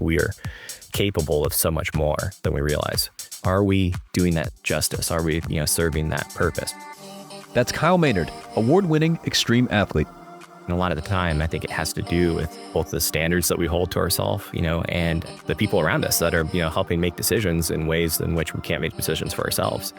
we are capable of so much more than we realize. Are we doing that justice? Are we, serving that purpose? That's Kyle Maynard, award-winning extreme athlete. And a lot of the time, I think it has to do with both the standards that we hold to ourselves, and the people around us that are, helping make decisions in ways in which we can't make decisions for ourselves.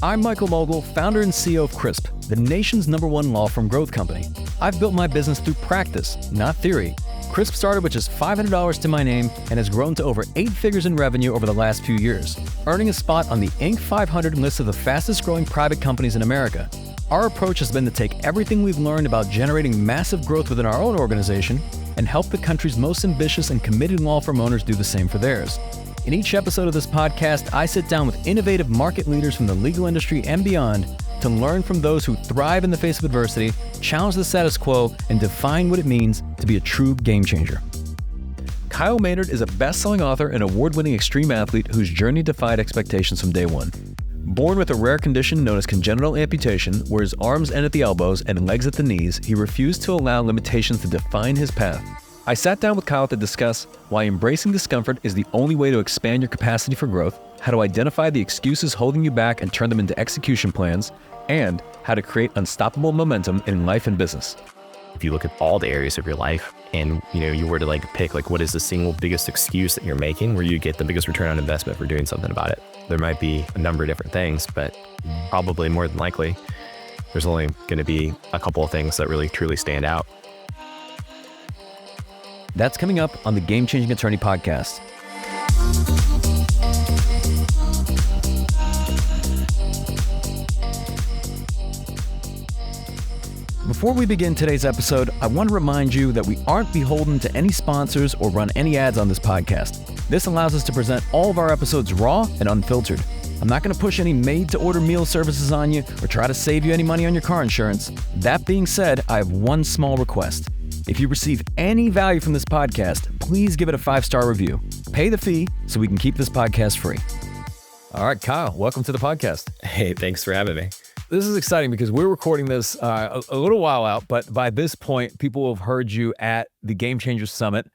I'm Michael Mogill, founder and CEO of Crisp, the nation's #1 law firm growth company. I've built my business through practice, not theory. Crisp started with just $500 to my name and has grown to over 8 figures in revenue over the last few years, earning a spot on the Inc. 500 list of the fastest growing private companies in America. Our approach has been to take everything we've learned about generating massive growth within our own organization and help the country's most ambitious and committed law firm owners do the same for theirs. In each episode of this podcast, I sit down with innovative market leaders from the legal industry and beyond to learn from those who thrive in the face of adversity, challenge the status quo, and define what it means to be a true game changer. Kyle Maynard is a best-selling author and award-winning extreme athlete whose journey defied expectations from day one. Born with a rare condition known as congenital amputation, where his arms end at the elbows and legs at the knees, he refused to allow limitations to define his path. I sat down with Kyle to discuss why embracing discomfort is the only way to expand your capacity for growth, how to identify the excuses holding you back and turn them into execution plans, and how to create unstoppable momentum in life and business. If you look at all the areas of your life and, you were to pick what is the single biggest excuse that you're making where you get the biggest return on investment for doing something about it, there might be a number of different things, but probably more than likely, there's only going to be a couple of things that really truly stand out. That's coming up on the Game Changing Attorney podcast. Before we begin today's episode, I want to remind you that we aren't beholden to any sponsors or run any ads on this podcast. This allows us to present all of our episodes raw and unfiltered. I'm not going to push any made-to-order meal services on you or try to save you any money on your car insurance. That being said, I have one small request. If you receive any value from this podcast, please give it a 5-star review. Pay the fee so we can keep this podcast free. All right, Kyle, welcome to the podcast. Hey, thanks for having me. This is exciting because we're recording this a little while out, but by this point, people will have heard you at the Game Changers Summit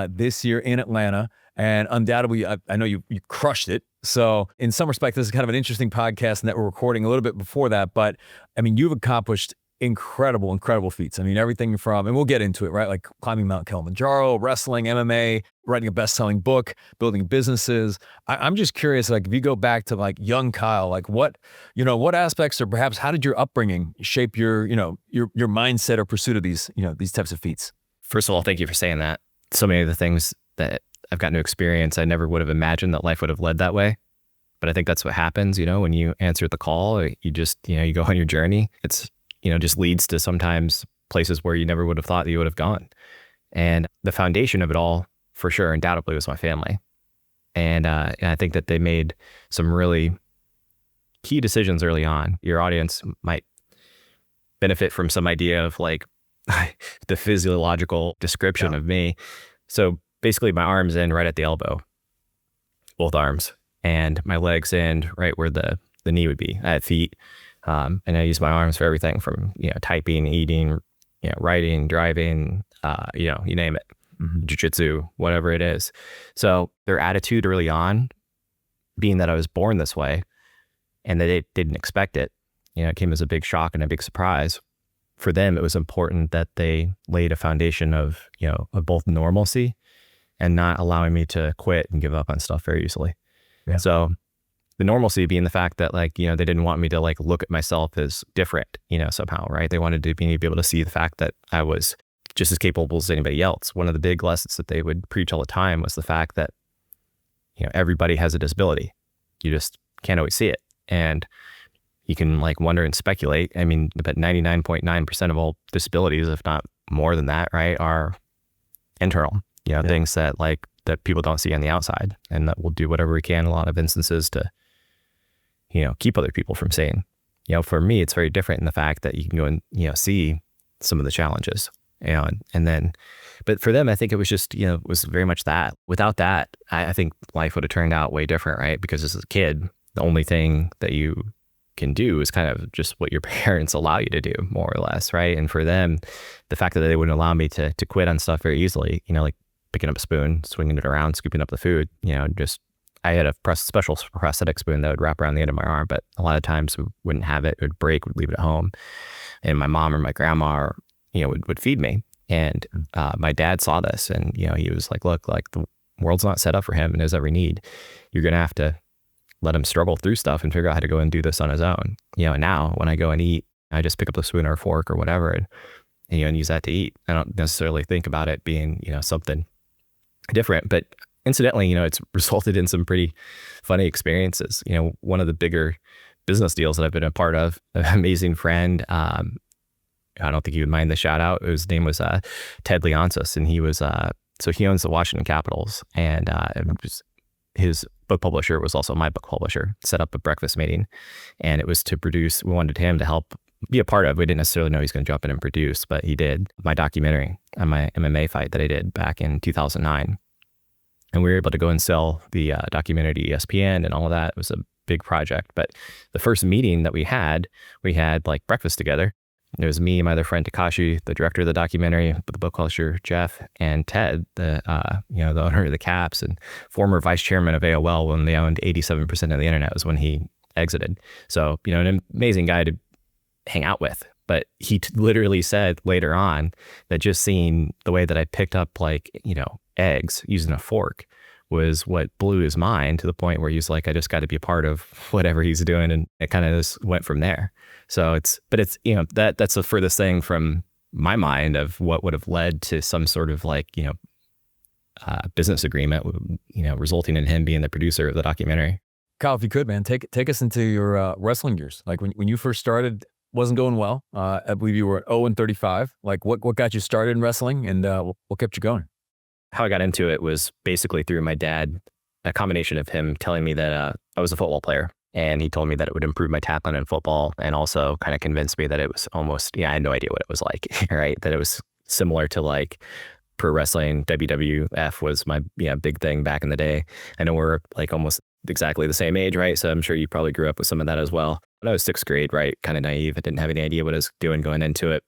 this year in Atlanta. And undoubtedly, I know you crushed it. So in some respect, this is kind of an interesting podcast and that we're recording a little bit before that. But I mean, you've accomplished incredible feats. I mean, everything from, and we'll get into it, right? Like climbing Mount Kilimanjaro, wrestling, MMA, writing a best-selling book, building businesses. I'm just curious, if you go back to young Kyle, what aspects or perhaps how did your upbringing shape your mindset or pursuit of these types of feats? First of all, thank you for saying that. So many of the things that I've gotten to experience, I never would have imagined that life would have led that way. But I think that's what happens, when you answer the call, you just, you go on your journey. It's, just leads to sometimes places where you never would have thought that you would have gone. And the foundation of it all, for sure, undoubtedly was my family. And I think that they made some really key decisions early on. Your audience might benefit from some idea of the physiological description of me. So basically my arms end right at the elbow, both arms, and my legs end right where the knee would be. I had feet. And I use my arms for everything from, typing, eating, writing, driving, you name it, jiu-jitsu, whatever it is. So their attitude early on, being that I was born this way and that they didn't expect it, it came as a big shock and a big surprise. For them, it was important that they laid a foundation of both normalcy and not allowing me to quit and give up on stuff very easily. Yeah. So the normalcy being the fact that they didn't want me to look at myself as different, somehow, right? They wanted to be able to see the fact that I was just as capable as anybody else. One of the big lessons that they would preach all the time was the fact that, everybody has a disability. You just can't always see it. And you can wonder and speculate. I mean, but 99.9% of all disabilities, if not more than that, right, are internal, things that that people don't see on the outside, and that we'll do whatever we can in a lot of instances to keep other people from seeing. For me, it's very different in the fact that you can go and, see some of the challenges. And then, but for them, I think it was just, it was very much that. Without that, I think life would have turned out way different, right? Because as a kid, the only thing that you can do is kind of just what your parents allow you to do, more or less, right? And for them, the fact that they wouldn't allow me to quit on stuff very easily, like picking up a spoon, swinging it around, scooping up the food, just I had a special prosthetic spoon that would wrap around the end of my arm, but a lot of times we wouldn't have it. It would break, we'd leave it at home. And my mom or my grandma, would feed me. And my dad saw this and, he was like, look, like the world's not set up for him and his every need. You're going to have to let him struggle through stuff and figure out how to go and do this on his own. And now when I go and eat, I just pick up the spoon or a fork or whatever and use that to eat. I don't necessarily think about it being, something different, but incidentally, it's resulted in some pretty funny experiences. One of the bigger business deals that I've been a part of, an amazing friend, I don't think he would mind the shout out. His name was Ted Leonsis, and he was, so he owns the Washington Capitals, and his book publisher was also my book publisher, set up a breakfast meeting, and it was to produce, we wanted him to help be a part of, we didn't necessarily know he's going to jump in and produce, but he did, my documentary on my MMA fight that I did back in 2009. And we were able to go and sell the documentary to ESPN and all of that. It was a big project. But the first meeting that we had like breakfast together. It was me, my other friend Takashi, the director of the documentary, the book publisher Jeff, and Ted, the owner of the Caps and former vice chairman of AOL when they owned 87% of the internet was when he exited. So, an amazing guy to hang out with. But he literally said later on that just seeing the way that I picked up eggs using a fork was what blew his mind to the point where he's like, I just got to be a part of whatever he's doing. And it kind of just went from there. So that's the furthest thing from my mind of what would have led to some sort of business agreement, resulting in him being the producer of the documentary. Kyle, if you could, man, take us into your wrestling years. Like when you first started, wasn't going well. I believe you were at 0-35. Like what got you started in wrestling and what kept you going? How I got into it was basically through my dad, a combination of him telling me that I was a football player. And he told me that it would improve my tackling in football and also kind of convinced me that it was almost, I had no idea what it was like, right? That it was similar to like pro wrestling. WWF was my big thing back in the day. I know we're like almost exactly the same age, right? So I'm sure you probably grew up with some of that as well. But I was sixth grade, right? Kind of naive. I didn't have any idea what I was doing going into it.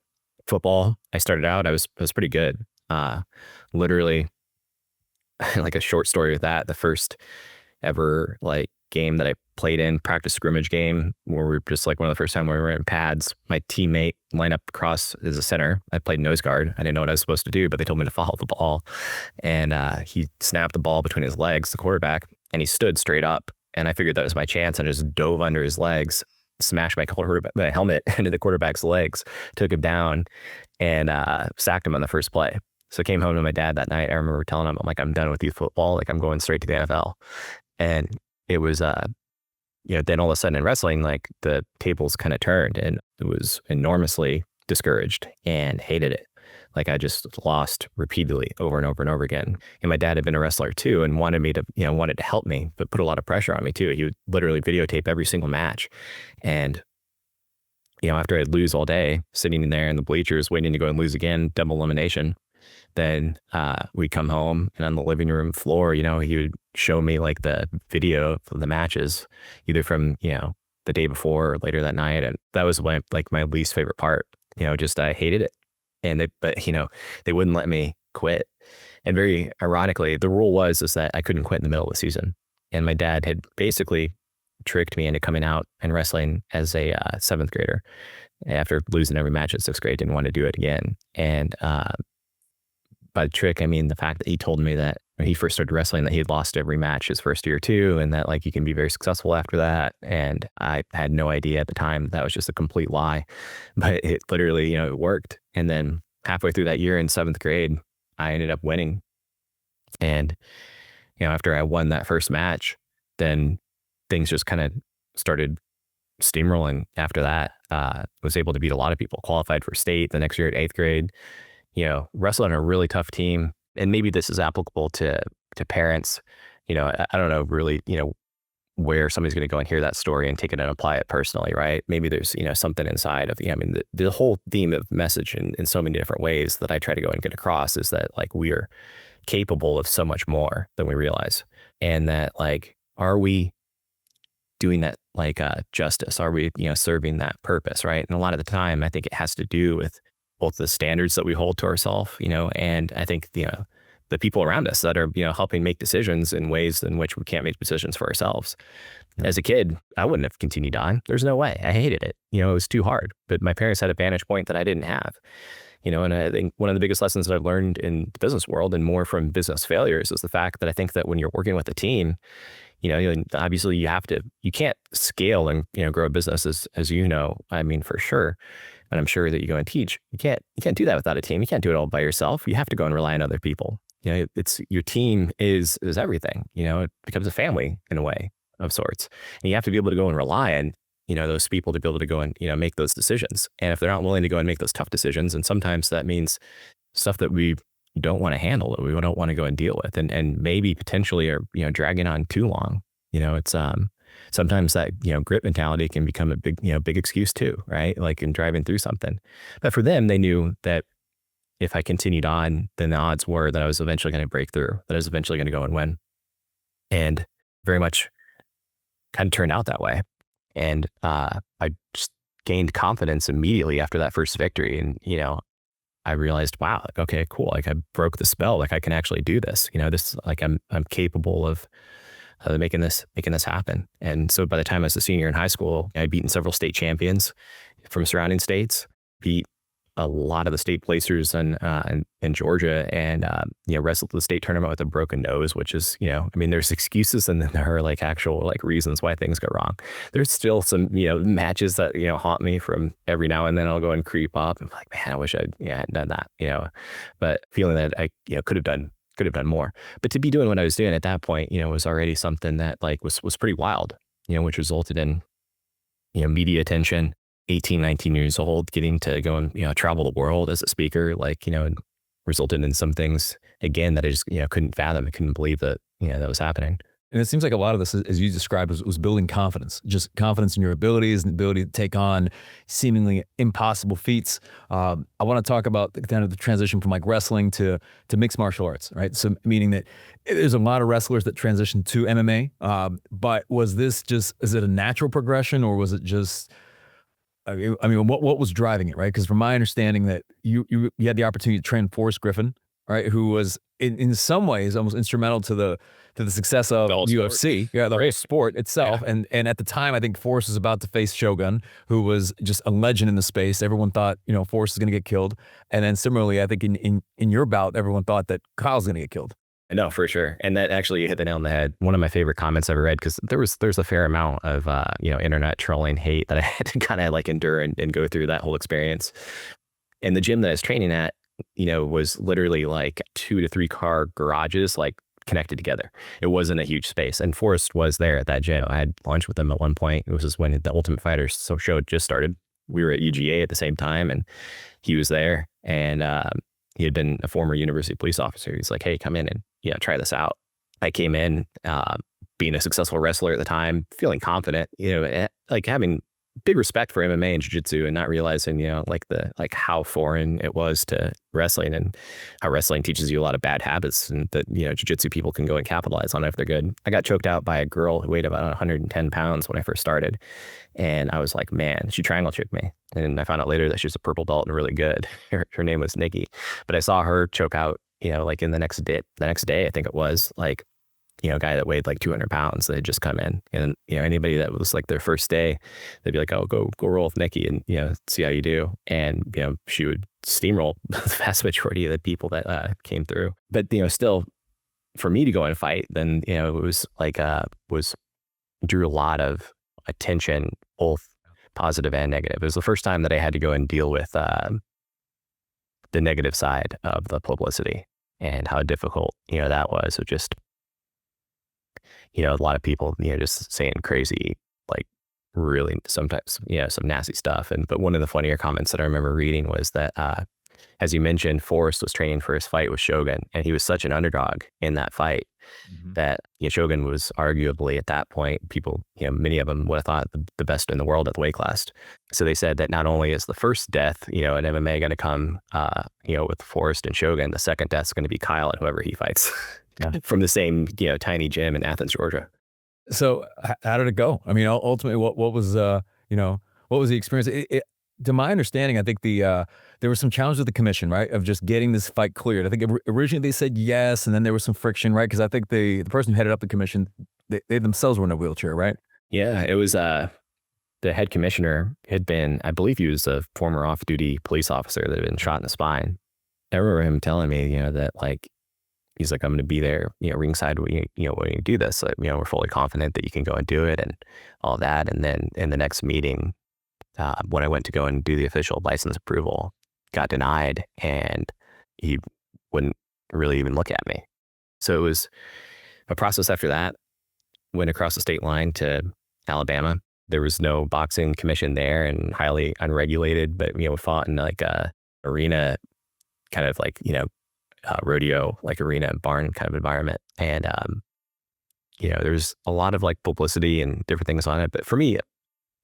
Football, I started out, I was pretty good. Literally like a short story with that, the first ever like game that I played in, practice scrimmage game, where we were just like one of the first time we were in pads, my teammate lined up across as a center. I played nose guard. I didn't know what I was supposed to do, but they told me to follow the ball. And he snapped the ball between his legs, the quarterback, and he stood straight up. And I figured that was my chance and just dove under his legs, smashed my helmet into the quarterback's legs, took him down, and sacked him on the first play. So I came home to my dad that night. I remember telling him, I'm done with youth football. Like I'm going straight to the NFL. And it was, then all of a sudden in wrestling, like the tables kind of turned and it was enormously discouraged and hated it. Like I just lost repeatedly over and over and over again. And my dad had been a wrestler too and wanted me to, wanted to help me, but put a lot of pressure on me too. He would literally videotape every single match. And after I'd lose all day, sitting in there in the bleachers, waiting to go and lose again, double elimination, then we'd come home and on the living room floor, he would show me like the video of the matches, either from, the day before or later that night. And that was my least favorite part, just I hated it. And they wouldn't let me quit. And very ironically, the rule is that I couldn't quit in the middle of the season. And my dad had basically tricked me into coming out and wrestling as a seventh grader after losing every match at sixth grade, didn't want to do it again. And by the trick, I mean the fact that he told me that when he first started wrestling that he had lost every match his first year too, and that like you can be very successful after that. And I had no idea at the time that was just a complete lie, but it literally, it worked. And then halfway through that year in seventh grade, I ended up winning. And, after I won that first match, then things just kind of started steamrolling after that. Was able to beat a lot of people, qualified for state the next year at eighth grade. Wrestling on a really tough team. And maybe this is applicable to parents. I don't know really, where somebody's going to go and hear that story and take it and apply it personally, right? Maybe there's, something inside of, the whole theme of message in so many different ways that I try to go and get across is that like we are capable of so much more than we realize. And that like, are we doing that like justice? Are we, serving that purpose, right? And a lot of the time, I think it has to do with both the standards that we hold to ourselves, and I think, the people around us that are, helping make decisions in ways in which we can't make decisions for ourselves. Yeah. As a kid, I wouldn't have continued on. There's no way. I hated it. It was too hard. But my parents had a vantage point that I didn't have. And I think one of the biggest lessons that I've learned in the business world and more from business failures is the fact that I think that when you're working with a team, obviously you can't scale and, grow a business as I mean, for sure. And I'm sure that you go and teach. You can't do that without a team. You can't do it all by yourself. You have to go and rely on other people. It's your team is everything. It becomes a family in a way of sorts. And you have to be able to go and rely on, those people to be able to go and, make those decisions. And if they're not willing to go and make those tough decisions, and sometimes that means stuff that we don't want to handle, that we don't want to go and deal with, and maybe potentially are, dragging on too long. It's sometimes that, grit mentality can become a big excuse too, right? Like in driving through something. But for them, they knew that if I continued on, then the odds were that I was eventually going to break through, that I was eventually going to go and win. And very much kind of turned out that way. And I just gained confidence immediately after that first victory. And, I realized, wow, like, okay, cool. Like I broke the spell. Like I can actually do this. This, like I'm capable of making this happen. And so by the time I was a senior in high school, I'd beaten several state champions from surrounding states, beat a lot of the state placers in Georgia, and wrestled the state tournament with a broken nose, which is, there's excuses and then there are like actual like reasons why things go wrong. There's still some, matches that, haunt me from every now and then. I'll go and creep up and be like, man, I wish I hadn't done that, but feeling that I, could have done more. But to be doing what I was doing at that point, was already something that like was pretty wild, which resulted in, media attention. 18, 19 years old, getting to go and, travel the world as a speaker, like, resulted in some things, again, that I just, couldn't fathom. I couldn't believe that, that was happening. And it seems like a lot of this, as you described, was building confidence, just confidence in your abilities and the ability to take on seemingly impossible feats. I want to talk about kind of the transition from like wrestling to mixed martial arts, right? So meaning that there's a lot of wrestlers that transition to MMA, but is it a natural progression, or was it just... I mean, what was driving it, right? Because from my understanding that you had the opportunity to train Forrest Griffin, right, who was in some ways almost instrumental to the success of UFC, the whole sport itself. Yeah. And at the time, I think Forrest was about to face Shogun, who was just a legend in the space. Everyone thought, Forrest was going to get killed. And then similarly, I think in your bout, everyone thought that Kyle's going to get killed. No, for sure. And that actually hit the nail on the head. One of my favorite comments I ever read, because there's a fair amount of, internet trolling hate that I had to kind of like endure and go through that whole experience. And the gym that I was training at, was literally like 2 to 3 car garages, like connected together. It wasn't a huge space. And Forrest was there at that gym. I had lunch with him at one point. It was just when the Ultimate Fighter show just started. We were at UGA at the same time, and he was there. And he had been a former university police officer. He's like, hey, come in and try this out. I came in, being a successful wrestler at the time, feeling confident, like having big respect for MMA and jiu-jitsu, and not realizing, like how foreign it was to wrestling, and how wrestling teaches you a lot of bad habits, and that, jiu-jitsu people can go and capitalize on it if they're good. I got choked out by a girl who weighed about 110 pounds when I first started. And I was like, man, she triangle choked me. And I found out later that she was a purple belt and really good. Her name was Nikki. But I saw her choke out, like in the next day, I think it was, like, a guy that weighed like 200 pounds that had just come in. And, anybody that was like their first day, they'd be like, oh, go roll with Nikki and, see how you do. And, she would steamroll the vast majority of the people that came through. But, still, for me to go and fight, then, it was like, drew a lot of attention, both positive and negative. It was the first time that I had to go and deal with the negative side of the publicity, and how difficult, that was. So just, a lot of people, just saying crazy, like really sometimes, some nasty stuff. But one of the funnier comments that I remember reading was that, as you mentioned, Forrest was training for his fight with Shogun, and he was such an underdog in that fight that Shogun was arguably at that point, people, many of them would have thought the best in the world at the weight class. So they said that not only is the first death, in MMA going to come, with Forrest and Shogun, the second death is going to be Kyle and whoever he fights. Yeah. From the same, tiny gym in Athens, Georgia. So how did it go? I mean, ultimately, what was you know, what was the experience? To my understanding, I think there was some challenge with the commission, right, of just getting this fight cleared. I think originally they said yes, and then there was some friction, right? Because I think the person who headed up the commission, they themselves were in a wheelchair, right? Yeah, it was the head commissioner had been, I believe he was a former off-duty police officer that had been shot in the spine. I remember him telling me, that like he's like, I'm going to be there, ringside when when you do this. Like, we're fully confident that you can go and do it and all that. And then in the next meeting, when I went to go and do the official license approval, got denied, and he wouldn't really even look at me. So it was a process after that. Went across the state line to Alabama. There was no boxing commission there, and highly unregulated, but we fought in like a arena, kind of like rodeo, like arena barn kind of environment. And there's a lot of like publicity and different things on it, but for me,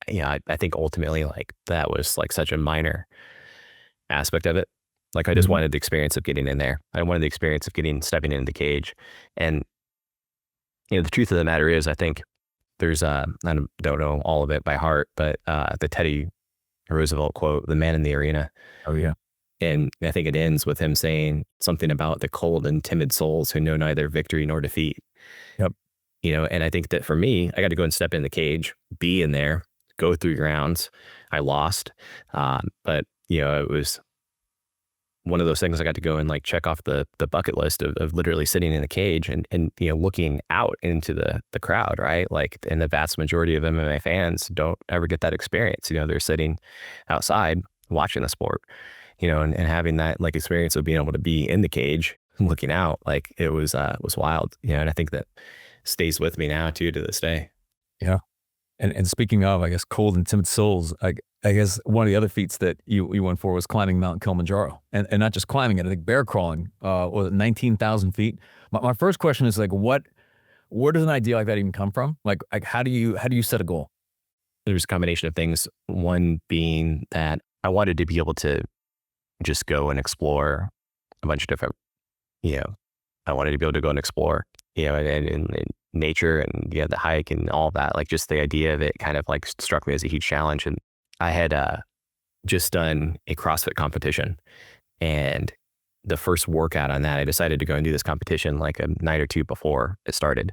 I think ultimately like that was like such a minor aspect of it. Like I just Mhm. wanted the experience of getting in there. I wanted the experience of stepping into the cage. And the truth of the matter is, I think there's I don't know all of it by heart, but the Teddy Roosevelt quote, "The man in the arena," Oh yeah. and I think it ends with him saying something about the cold and timid souls who know neither victory nor defeat. Yep. And I think that for me, I got to go and step in the cage, be in there, go through rounds. I lost, but it was one of those things I got to go and like check off the bucket list of literally sitting in the cage and looking out into the crowd, right? Like, and the vast majority of MMA fans don't ever get that experience. They're sitting outside watching the sport, and having that like experience of being able to be in the cage looking out, like it was wild, and I think that stays with me now too to this day. Yeah. And speaking of, I guess, cold and timid souls, I guess one of the other feats that you went for was climbing Mount Kilimanjaro, and not just climbing it. I think bear crawling was it 19,000 feet. My first question is like, where does an idea like that even come from? Like how do you set a goal? There's a combination of things. One being that I wanted to be able to just go and explore a bunch of different, you know, I wanted to be able to go and explore, and nature and the hike and all that. Like just the idea of it kind of like struck me as a huge challenge. And I had just done a CrossFit competition, and the first workout on that, I decided to go and do this competition like a night or two before it started.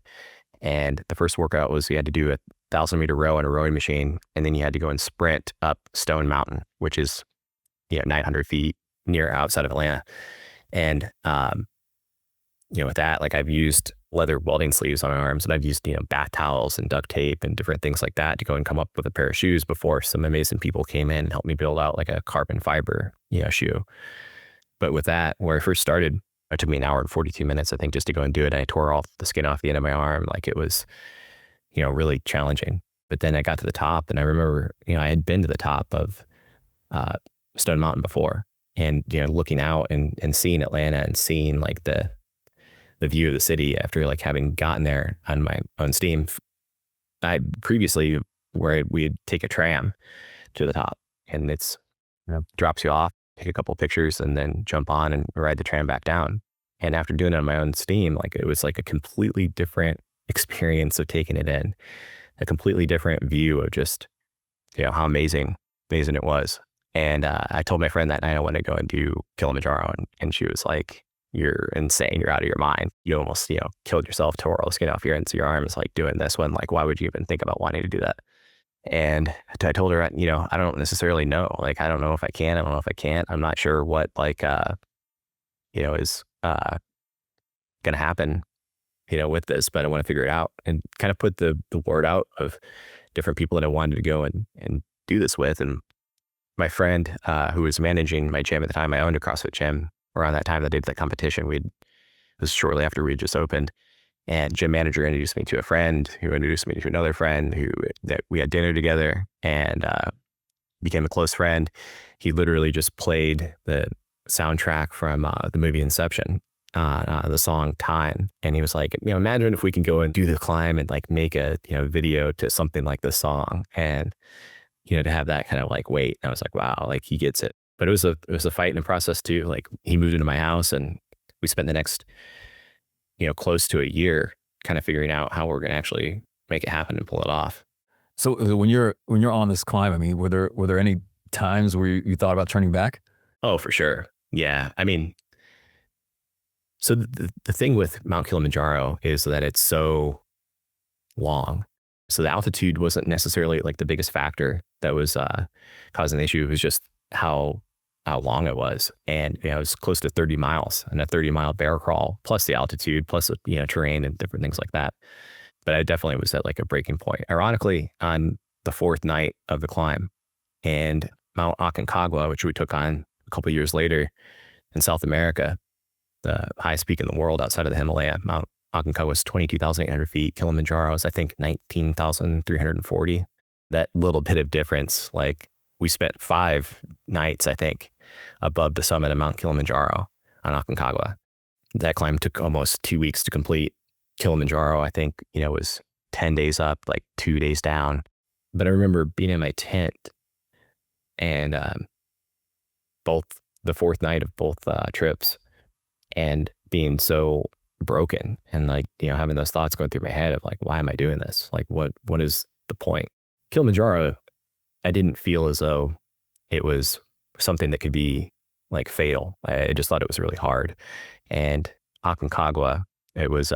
And the first workout was you had to do 1,000-meter row on a rowing machine, and then you had to go and sprint up Stone Mountain, which is 900 feet near outside of Atlanta. And with that, like I've used leather welding sleeves on my arms, and I've used bath towels and duct tape and different things like that to go and come up with a pair of shoes before some amazing people came in and helped me build out like a carbon fiber shoe. But with that, where I first started, it took me an hour and 42 minutes, I think, just to go and do it. And I tore off the skin off the end of my arm. Like it was, really challenging. But then I got to the top, and I remember, I had been to the top of uh, Stone Mountain before, and, looking out and seeing Atlanta and seeing like the view of the city after like having gotten there on my own steam. I previously where we'd take a tram to the top, and it's drops you off, take a couple pictures, and then jump on and ride the tram back down. And after doing it on my own steam, like it was like a completely different experience of taking it in, a completely different view of just, how amazing it was. And I told my friend that night I want to go and do Kilimanjaro, and she was like, "You're insane. You're out of your mind. You almost, killed yourself, tore all the skin off your arms, like doing this one. Like, why would you even think about wanting to do that?" And I told her, I don't necessarily know. Like, I don't know if I can. I don't know if I can't. I'm not sure what like, is going to happen, with this, but I want to figure it out and kind of put the word out of different people that I wanted to go and do this with. And my friend, who was managing my gym at the time, I owned a CrossFit gym around that time that I did that competition. It was shortly after we had just opened. And gym manager introduced me to a friend who introduced me to another friend that we had dinner together, and became a close friend. He literally just played the soundtrack from the movie Inception, the song Time. And he was like, imagine if we can go and do the climb and like make a, video to something like this song. And, to have that kind of like weight. I was like, wow, like he gets it. But it was a fight and a process too. Like he moved into my house, and we spent the next, close to a year kind of figuring out how we're going to actually make it happen and pull it off. So when you're on this climb, I mean, were there any times where you thought about turning back? Oh, for sure. Yeah. I mean, so the thing with Mount Kilimanjaro is that it's so long. So the altitude wasn't necessarily like the biggest factor that was causing the issue. It was just how long it was. And it was close to 30 miles and a 30-mile bear crawl, plus the altitude, plus terrain and different things like that. But I definitely was at like a breaking point. Ironically, on the fourth night of the climb, and Mount Aconcagua, which we took on a couple of years later in South America, the highest peak in the world outside of the Himalaya. Mount Aconcagua was 22,800 feet. Kilimanjaro is, I think, 19,340. That little bit of difference, like we spent 5 nights, I think, above the summit of Mount Kilimanjaro on Aconcagua. That climb took almost 2 weeks to complete. Kilimanjaro, I think, was 10 days up, like 2 days down. But I remember being in my tent and both the fourth night of both trips and being so broken and like, having those thoughts going through my head of like, why am I doing this? Like, what is the point? Kilimanjaro, I didn't feel as though it was something that could be like fatal. I just thought it was really hard. And Aconcagua, it was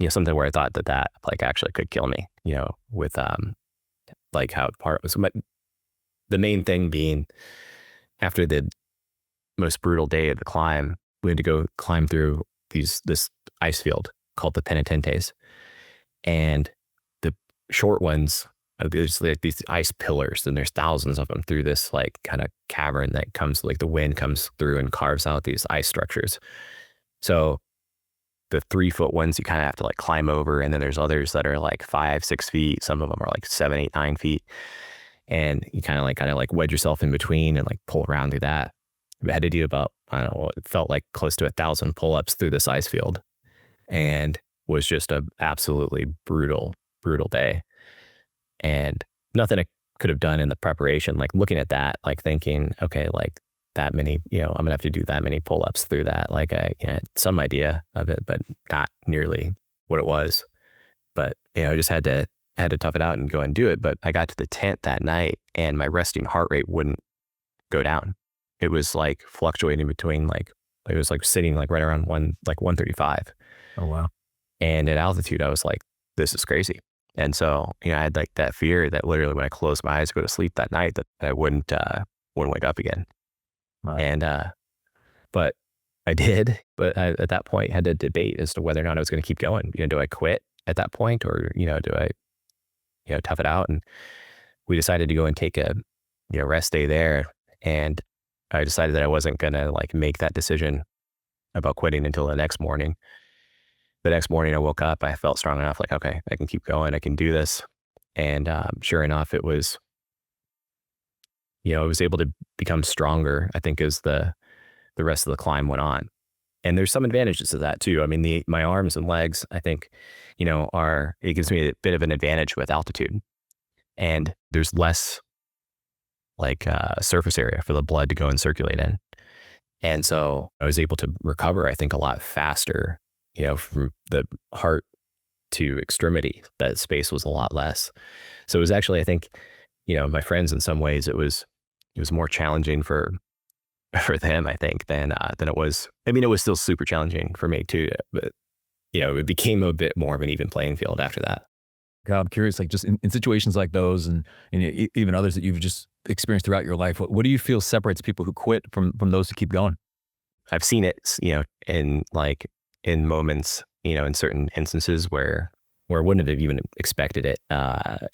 something where I thought that like actually could kill me, with like how hard it was. But the main thing being, after the most brutal day of the climb, we had to go climb through this ice field called the Penitentes. And the short ones, there's like these ice pillars, and there's thousands of them through this like kind of cavern that comes, like the wind comes through and carves out these ice structures. So the 3-foot ones you kind of have to like climb over, and then there's others that are like 5-6 feet. Some of them are like 7, 8, 9 feet, and you kind of like wedge yourself in between and like pull around through that. I had to do about, I don't know, it felt like close to 1,000 pull-ups through this ice field, and was just a absolutely brutal day. And nothing I could have done in the preparation, like looking at that, like thinking, okay, like that many, I'm gonna have to do that many pull-ups through that. Like I had some idea of it, but not nearly what it was. But I just had to tough it out and go and do it. But I got to the tent that night, and my resting heart rate wouldn't go down. It was like fluctuating between like, it was like sitting like right around 135. Oh, wow. And at altitude, I was like, this is crazy. And so, I had like that fear that literally when I closed my eyes to go to sleep that night, that I wouldn't wake up again. Wow. And, but I did, but I, at that point, had to debate as to whether or not I was going to keep going. Do I quit at that point, or, do I, tough it out? And we decided to go and take a, rest day there. And I decided that I wasn't going to like make that decision about quitting until the next morning. The next morning I woke up, I felt strong enough, like, okay, I can keep going, I can do this. And sure enough, it was, I was able to become stronger, I think, as the rest of the climb went on. And there's some advantages to that too. I mean, my arms and legs, I think, it gives me a bit of an advantage with altitude. And there's less like surface area for the blood to go and circulate in. And so I was able to recover, I think, a lot faster, from the heart to extremity. That space was a lot less. So it was actually, I think, my friends, in some ways, it was more challenging for them, I think, than it was. I mean, it was still super challenging for me too, but it became a bit more of an even playing field after that. God, I'm curious, like just in situations like those, and even others that you've just experienced throughout your life, what do you feel separates people who quit from those who keep going? I've seen it, in moments, in certain instances where I wouldn't have even expected it,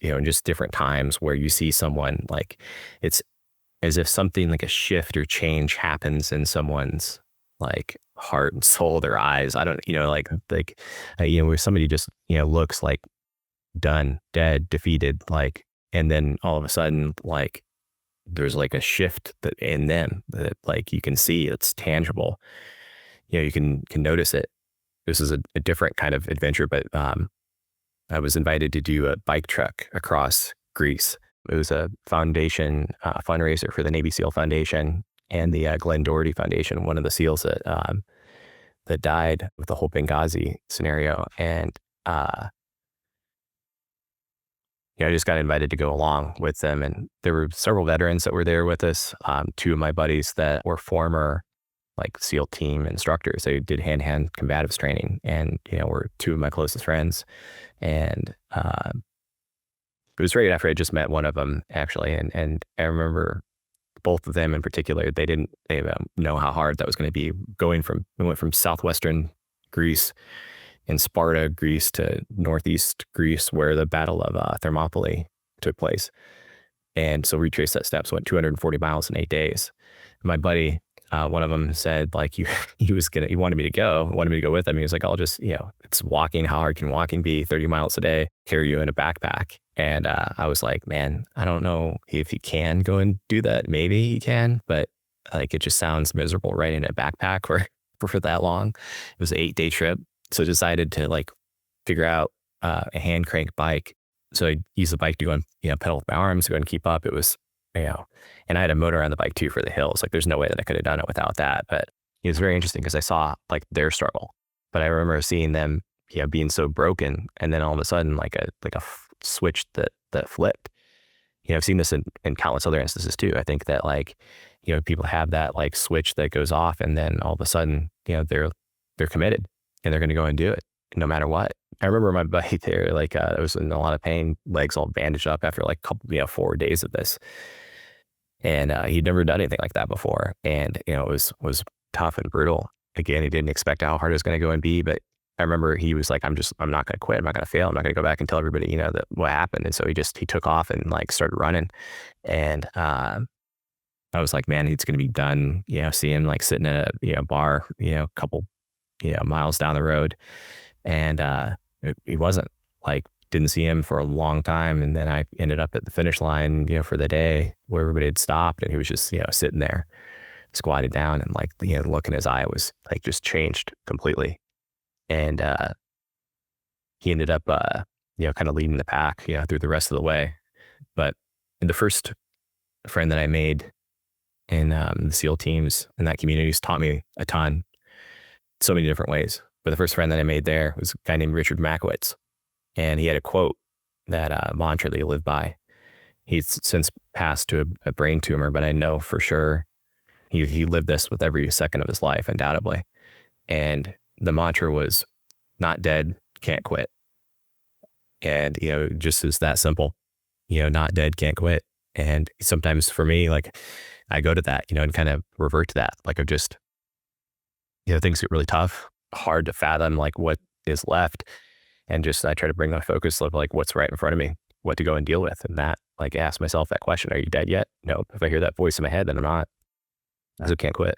in just different times where you see someone, like, it's as if something like a shift or change happens in someone's like heart and soul, their eyes. I don't, where somebody just, looks like done, dead, defeated, like, and then all of a sudden, like, there's like a shift that in them that like you can see, it's tangible. You can notice it. This is a different kind of adventure, but I was invited to do a bike trek across Greece. It was a foundation fundraiser for the Navy SEAL Foundation and the Glenn Doherty Foundation, one of the SEALs that died with the whole Benghazi scenario. And I just got invited to go along with them. And there were several veterans that were there with us. Two of my buddies that were former like SEAL team instructors. They did hand-to-hand combatives training, and, were two of my closest friends. And it was right after I just met one of them, actually. And I remember both of them in particular, they didn't know how hard that was going to be. We went from southwestern Greece in Sparta, Greece, to northeast Greece, where the Battle of Thermopylae took place. And so we retraced that steps, went 240 miles in 8 days. My buddy, one of them said, like, he wanted me to go with him. He was like, I'll just, it's walking. How hard can walking be? 30 miles a day, carry you in a backpack. And I was like, man, I don't know if you can go and do that. Maybe you can, but like, it just sounds miserable riding in a backpack for that long. It was an 8-day trip. So I decided to like figure out a hand crank bike. So I used the bike to go and, pedal with my arms, go and keep up. It was, and I had a motor on the bike too for the hills. Like, there's no way that I could have done it without that. But it was very interesting because I saw like their struggle, but I remember seeing them, being so broken. And then all of a sudden, like a switch that flipped. I've seen this in countless other instances too. I think that like, people have that like switch that goes off, and then all of a sudden, they're committed and they're going to go and do it no matter what. I remember my buddy there, like, I was in a lot of pain, legs all bandaged up after like a couple, 4 days of this. And he'd never done anything like that before. And, it was tough and brutal. Again, he didn't expect how hard it was going to go and be. But I remember he was like, I'm not going to quit. I'm not going to fail. I'm not going to go back and tell everybody, that what happened. And so he took off and like started running. And I was like, man, it's going to be done. See him like sitting at a bar, a couple, miles down the road. And he wasn't. Like, didn't see him for a long time. And then I ended up at the finish line, for the day where everybody had stopped, and he was just, sitting there squatted down, and like, the look in his eye was like just changed completely. And he ended up, kind of leading the pack, through the rest of the way. But the first friend that I made in the SEAL teams in that community has taught me a ton, so many different ways. But the first friend that I made there was a guy named Richard Makowitz. And he had a quote, that mantra that he lived by. He's since passed to a brain tumor, but I know for sure he lived this with every second of his life, undoubtedly. And the mantra was, not dead, can't quit. And, just is that simple, not dead, can't quit. And sometimes for me, like, I go to that, and kind of revert to that. Like, of just, things get really tough, hard to fathom, like, what is left. And just, I try to bring my focus of like, what's right in front of me, what to go and deal with. And that, like, ask myself that question, are you dead yet? No. If I hear that voice in my head, then I'm not. I still can't quit.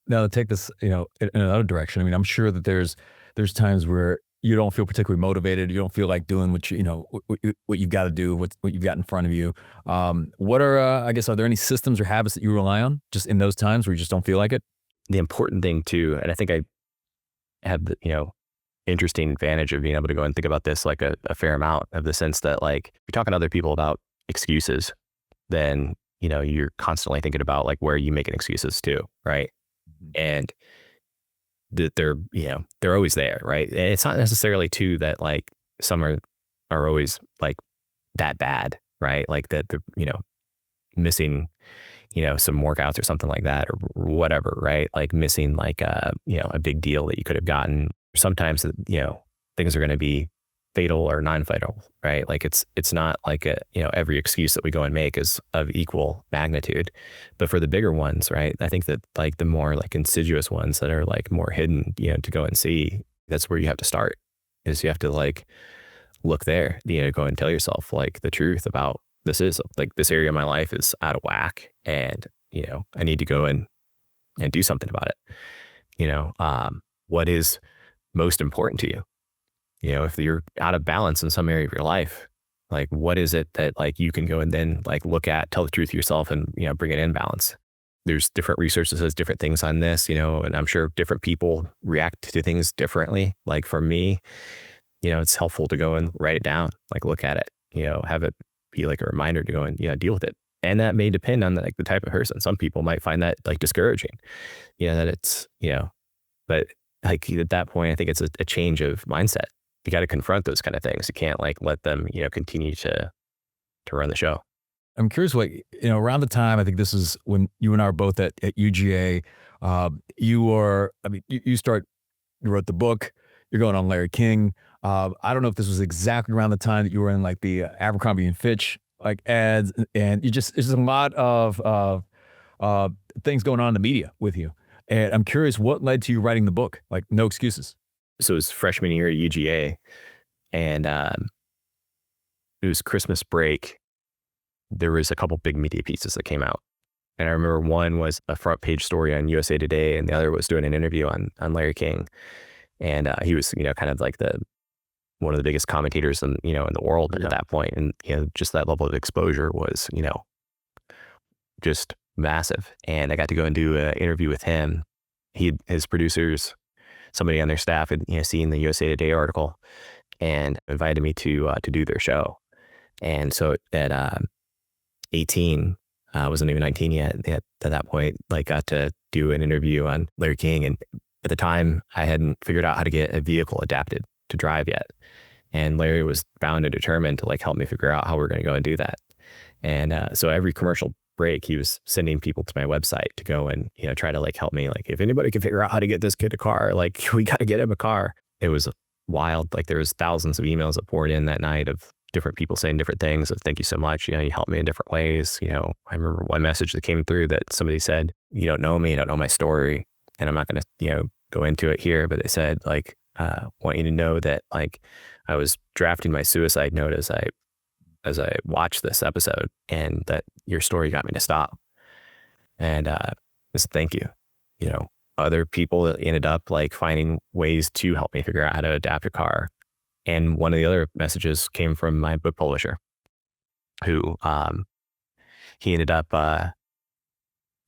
Now, to take this, in another direction. I mean, I'm sure that there's times where you don't feel particularly motivated. You don't feel like doing what what you've got to do, what you've got in front of you. What are, I guess, are there any systems or habits that you rely on just in those times where you just don't feel like it? The important thing too, and I think I have the, interesting advantage of being able to go and think about this like a fair amount, of the sense that, like, if you're talking to other people about excuses, then, you're constantly thinking about like where you making excuses too, right? And that they're always there, right? And it's not necessarily too that like some are always like that bad, right? Like that they're, missing, some workouts or something like that, or whatever, right? Like missing like a big deal that you could have gotten. Sometimes, things are going to be fatal or non-fatal, right? Like it's not like every excuse that we go and make is of equal magnitude. But for the bigger ones, right, I think that like the more like insidious ones that are like more hidden, to go and see, that's where you have to start. Is you have to like look there, go and tell yourself like the truth about this area of my life is out of whack, and I need to go and do something about it. What is most important to you? If you're out of balance in some area of your life, like what is it that like you can go and then like look at, tell the truth to yourself, and bring it in balance. There's different research that says different things on this, and I'm sure different people react to things differently. Like for me, it's helpful to go and write it down, like look at it, have it be like a reminder to go and deal with it. And that may depend on the type of person. Some people might find that like discouraging, that it's, but like at that point, I think it's a change of mindset. You got to confront those kind of things. You can't like let them, continue to to run the show. I'm curious what, around the time, I think this is when you and I are both at UGA, you wrote the book, you're going on Larry King. I don't know if this was exactly around the time that you were in like the Abercrombie and Fitch like ads, and it's just a lot of things going on in the media with you. And I'm curious what led to you writing the book, like No Excuses. So it was freshman year at UGA, and it was Christmas break. There was a couple big media pieces that came out. And I remember one was a front page story on USA Today, and the other was doing an interview on Larry King. And he was, kind of like one of the biggest commentators in the world at that point. And, just that level of exposure was, just massive. And I got to go and do an interview with him. His producers, somebody on their staff had, seen the USA Today article and invited me to do their show. And so at 18, I wasn't even 19 yet at that point, like got to do an interview on Larry King. And at the time I hadn't figured out how to get a vehicle adapted to drive yet. And Larry was bound and determined to like help me figure out how we're going to go and do that. And so every commercial break, he was sending people to my website to go and, try to like help me. Like, if anybody can figure out how to get this kid a car, like we got to get him a car. It was wild. Like there was thousands of emails that poured in that night of different people saying different things. Of, thank you so much. You helped me in different ways. I remember one message that came through that somebody said, you don't know me, you don't know my story. And I'm not going to, go into it here, but they said like, want you to know that like I was drafting my suicide note as I watched this episode, and that your story got me to stop. And just thank you. Other people ended up like finding ways to help me figure out how to adapt a car. And one of the other messages came from my book publisher, who he ended up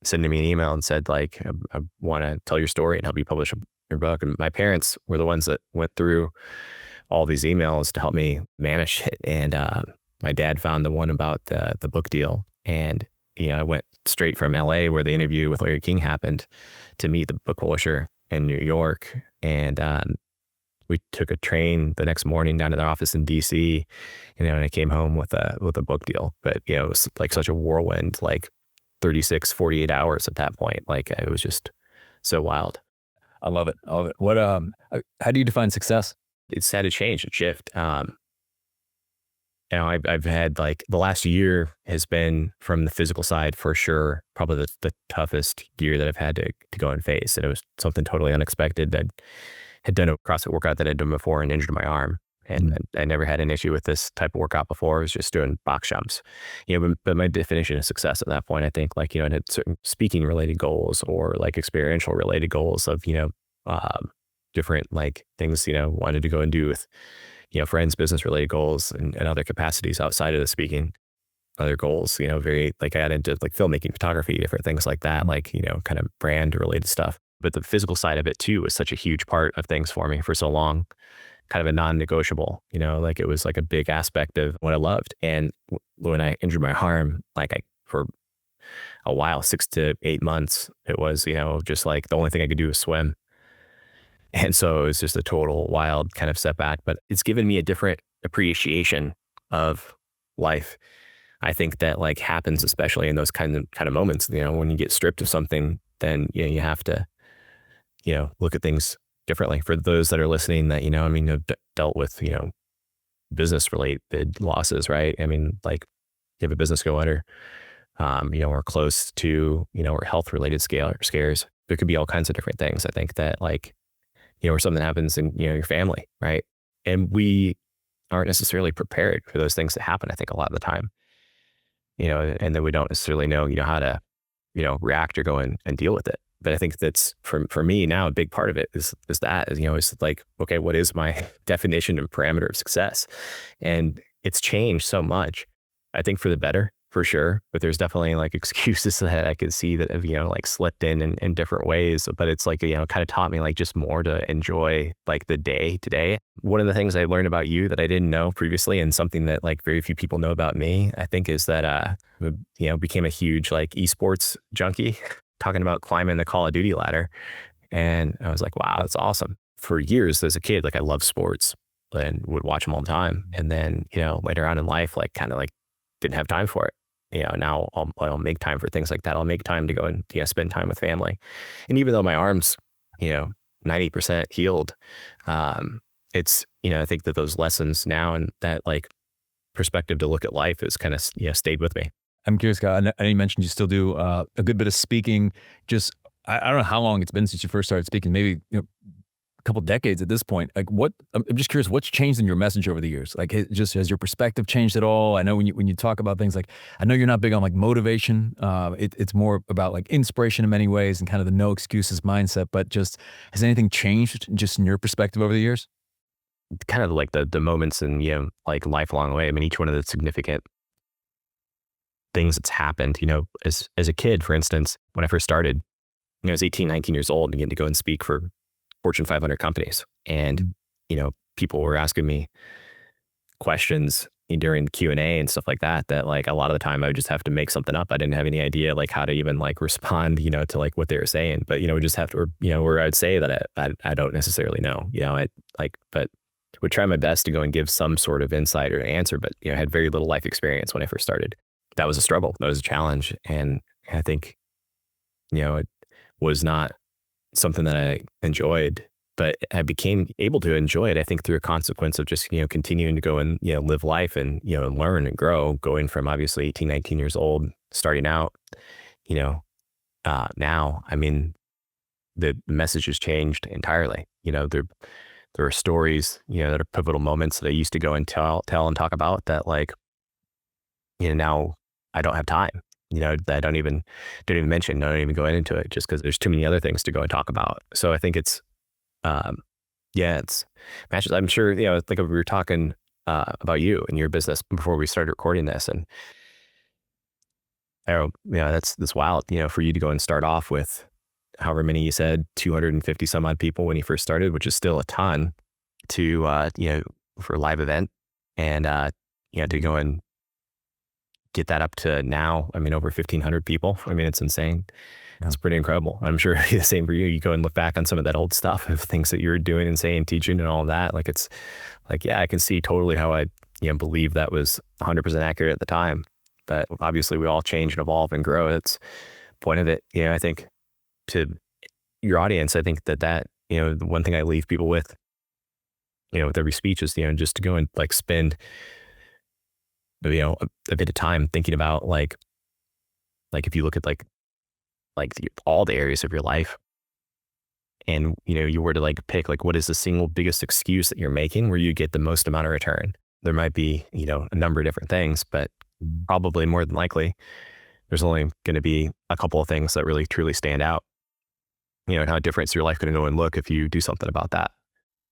sending me an email and said like, I want to tell your story and help you publish your book. And my parents were the ones that went through all these emails to help me manage it. And my dad found the one about the book deal. And, I went straight from LA, where the interview with Larry King happened, to meet the book publisher in New York. And we took a train the next morning down to their office in DC, and I came home with a book deal. But, it was like such a whirlwind, like 36, 48 hours at that point. Like it was just so wild. I love it. I love it. What, how do you define success? It's had to change and shift. I've had like the last year has been, from the physical side for sure, probably the toughest year that I've had to go and face. And it was something totally unexpected. That had done a CrossFit workout that I'd done before and injured my arm. And I never had an issue with this type of workout before. I was just doing box jumps, but my definition of success at that point, I think like, I had certain speaking related goals or like experiential related goals of, different like things, wanted to go and do with, friends, business related goals and other capacities outside of the speaking. Other goals, very like I got into like filmmaking, photography, different things like that, like, kind of brand related stuff. But the physical side of it too was such a huge part of things for me for so long, kind of a non-negotiable, like it was like a big aspect of what I loved. And when I injured my arm, like for a while, 6 to 8 months, it was, just like the only thing I could do was swim. And so it was just a total wild kind of setback, but it's given me a different appreciation of life. I think that like happens, especially in those kind of moments, when you get stripped of something, then, you have to, look at things differently. For those that are listening that, have dealt with, business related losses, right? I mean, like you have a business go under, or close to, or health related scares. There could be all kinds of different things. I think that like, or something happens in, your family, right? And we aren't necessarily prepared for those things to happen, I think, a lot of the time, and then we don't necessarily know, how to, react or go and deal with it. But I think that's for me now, a big part of it is like, okay, what is my definition and parameter of success? And it's changed so much, I think for the better, for sure. But there's definitely like excuses that I could see that have, like slipped in different ways. But it's like, kind of taught me like just more to enjoy like the day today. One of the things I learned about you that I didn't know previously, and something that like very few people know about me, I think, is that, became a huge like esports junkie, talking about climbing the Call of Duty ladder. And I was like, wow, that's awesome. For years as a kid, like I loved sports and would watch them all the time. And then, later on in life, like kind of like didn't have time for it. Now I'll make time for things like that. I'll make time to go and spend time with family. And even though my arm's 90% healed, it's I think that those lessons now and that like perspective to look at life is kind of stayed with me. I'm curious, Kyle. I know you mentioned you still do a good bit of speaking. Just I don't know how long it's been since you first started speaking. Maybe a couple decades at this point. Like, I'm just curious, what's changed in your message over the years? Like, has your perspective changed at all? I know when you talk about things like, I know you're not big on like motivation. It's more about like inspiration in many ways and kind of the no excuses mindset. But just has anything changed just in your perspective over the years? Kind of like the moments and like life along the way. I mean, each one of the significant things that's happened, as a kid, for instance, when I first started, I was 18, 19 years old and getting to go and speak for Fortune 500 companies. And, people were asking me questions during Q&A and stuff like that, like a lot of the time I would just have to make something up. I didn't have any idea like how to even like respond, to like what they were saying, but, we just have to, or I'd say that I don't necessarily know, but would try my best to go and give some sort of insight or answer, but, I had very little life experience when I first started. That was a struggle. That was a challenge. And I think, it was not something that I enjoyed, but I became able to enjoy it, I think, through a consequence of just, continuing to go and, live life and, learn and grow, going from obviously 18, 19 years old, starting out, now, I mean, the message has changed entirely. There are stories, that are pivotal moments that I used to go and tell and talk about that, like, now I don't have time, that I don't even mention, I don't even go into it just because there's too many other things to go and talk about. So I think it's matches. I'm sure, like we were talking about you and your business before we started recording this, and that's wild, for you to go and start off with however many you said, 250 some odd people when you first started, which is still a ton to, for a live event, and, to go and get that up to now, I mean, over 1,500 people. I mean, it's insane. Yeah. It's pretty incredible. I'm sure it'll be the same for you. You go and look back on some of that old stuff of things that you were doing and saying, teaching and all of that. Like, it's like, yeah, I can see totally how I, believe that was 100% accurate at the time. But obviously we all change and evolve and grow. That's the point of it. I think to your audience, I think that, the one thing I leave people with, with every speech is, just to go and like spend, a bit of time thinking about like if you look at like all the areas of your life and, you were to like pick, like, what is the single biggest excuse that you're making where you get the most amount of return? There might be, a number of different things, but probably more than likely, there's only going to be a couple of things that really truly stand out, and how different is your life going to go and look if you do something about that.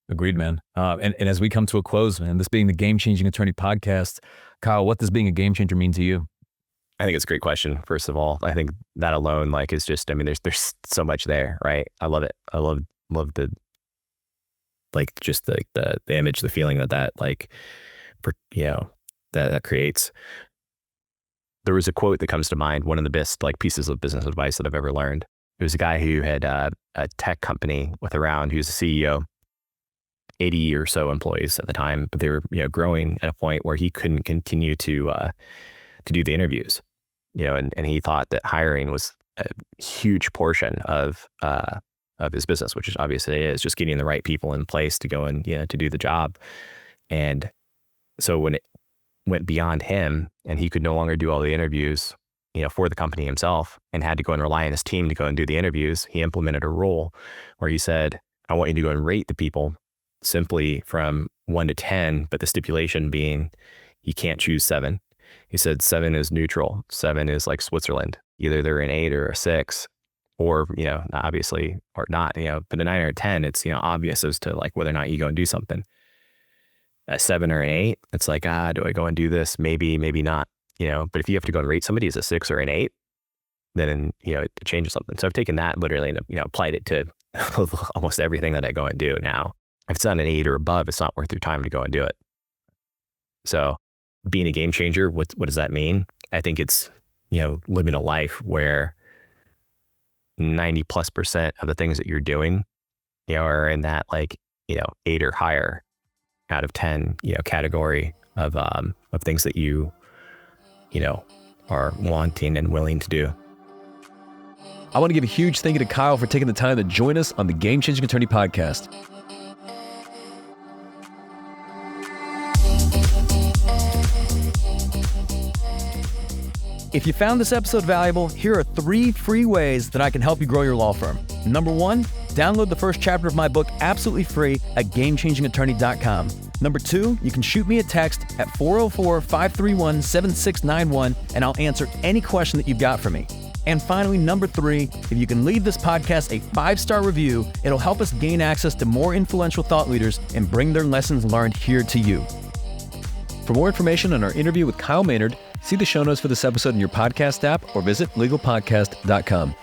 Agreed, man. And as we come to a close, man, this being the Game Changing Attorney podcast, Kyle, what does being a game changer mean to you? I think it's a great question. First of all, I think that alone, like, is just, I mean, there's so much there, right? I love it. I love the, like, just the image, the feeling that like, that creates. There was a quote that comes to mind, one of the best like pieces of business advice that I've ever learned. It was a guy who had a tech company he was a CEO, 80 or so employees at the time, but they were, growing at a point where he couldn't continue to do the interviews, and he thought that hiring was a huge portion of his business, which is obviously is just getting the right people in place to go and, to do the job. And so when it went beyond him and he could no longer do all the interviews, for the company himself and had to go and rely on his team to go and do the interviews, he implemented a rule where he said, I want you to go and rate the people simply from 1 to 10, but the stipulation being he can't choose 7. He said 7 is neutral. 7 is like Switzerland. Either they're an 8 or a 6, or, obviously, or not, but a 9 or a 10, it's, obvious as to like whether or not you go and do something. A 7 or an 8, it's like, do I go and do this? Maybe, maybe not, but if you have to go and rate somebody as a 6 or an 8, then, it changes something. So I've taken that literally and, applied it to almost everything that I go and do now. If it's not an 8 or above, it's not worth your time to go and do it. So being a game changer, what does that mean? I think it's, living a life where 90+% of the things that you're doing, are in that like, 8 or higher out of 10, category of things that you are wanting and willing to do. I want to give a huge thank you to Kyle for taking the time to join us on the Game Changing Attorney podcast. If you found this episode valuable, here are 3 free ways that I can help you grow your law firm. Number 1, download the first chapter of my book absolutely free at GameChangingAttorney.com. Number 2, you can shoot me a text at 404-531-7691 and I'll answer any question that you've got for me. And finally, number 3, if you can leave this podcast a 5-star review, it'll help us gain access to more influential thought leaders and bring their lessons learned here to you. For more information on our interview with Kyle Maynard, see the show notes for this episode in your podcast app or visit legalpodcast.com.